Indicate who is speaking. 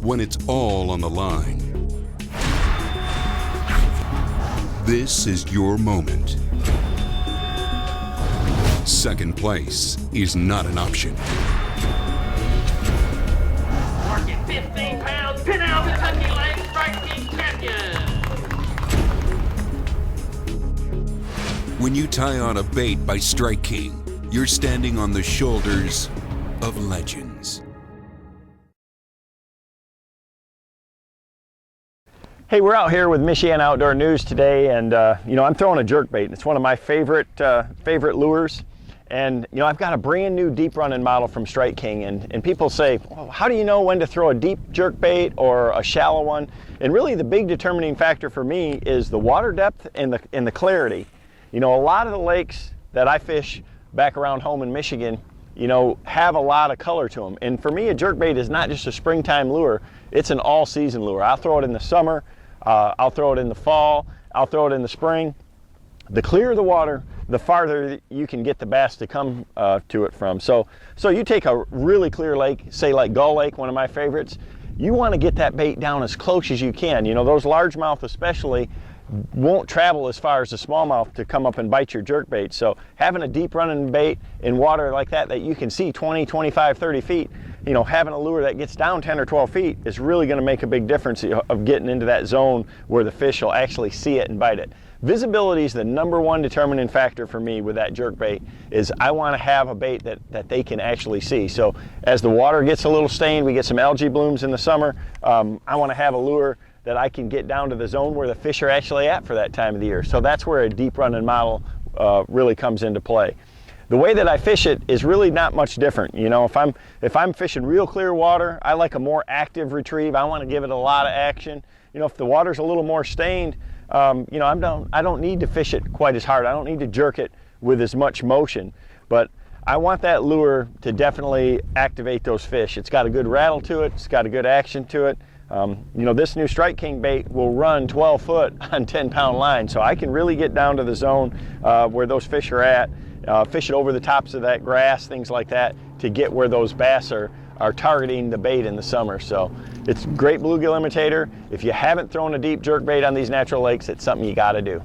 Speaker 1: when it's all on the line. This is your moment. Second place is not an option.
Speaker 2: Market 15 pounds, 10 ounce Kentucky Lake Strike King champion.
Speaker 1: When you tie on a bait by Strike King, you're standing on the shoulders of legends.
Speaker 3: Hey, we're out here with Michiana Outdoor News today, and you know, I'm throwing a jerkbait. It's one of my favorite lures, and you know, I've got a brand new deep running model from Strike King, and people say, well, how do you know when to throw a deep jerkbait or a shallow one? And really, the big determining factor for me is the water depth and the clarity. You know, a lot of the lakes that I fish back around home in Michigan, you know, have a lot of color to them. And for me, a jerkbait is not just a springtime lure, it's an all-season lure. I'll throw it in the summer, I'll throw it in the fall, I'll throw it in the spring. The clearer the water, the farther you can get the bass to come to it from. So you take a really clear lake, say like Gull Lake, one of my favorites, you want to get that bait down as close as you can. You know, those largemouth especially won't travel as far as the smallmouth to come up and bite your jerkbait. So having a deep running bait in water like that you can see 20, 25, 30 feet, you know, having a lure that gets down 10 or 12 feet is really going to make a big difference of getting into that zone where the fish will actually see it and bite it. Visibility is the #1 determining factor for me with that jerkbait. Is I want to have a bait that they can actually see. So as the water gets a little stained, we get some algae blooms in the summer, I want to have a lure that I can get down to the zone where the fish are actually at for that time of the year. So that's where a deep running model really comes into play. The way that I fish it is really not much different. You know, if I'm fishing real clear water, I like a more active retrieve. I want to give it a lot of action. You know, if the water's a little more stained, you know, I don't need to fish it quite as hard. I don't need to jerk it with as much motion, but I want that lure to definitely activate those fish. It's got a good rattle to it. It's got a good action to it. You know, this new Strike King bait will run 12 foot on 10-pound line, so I can really get down to the zone where those fish are at, fish it over the tops of that grass, things like that, to get where those bass are targeting the bait in the summer. So it's a great bluegill imitator. If you haven't thrown a deep jerkbait on these natural lakes, it's something you got to do.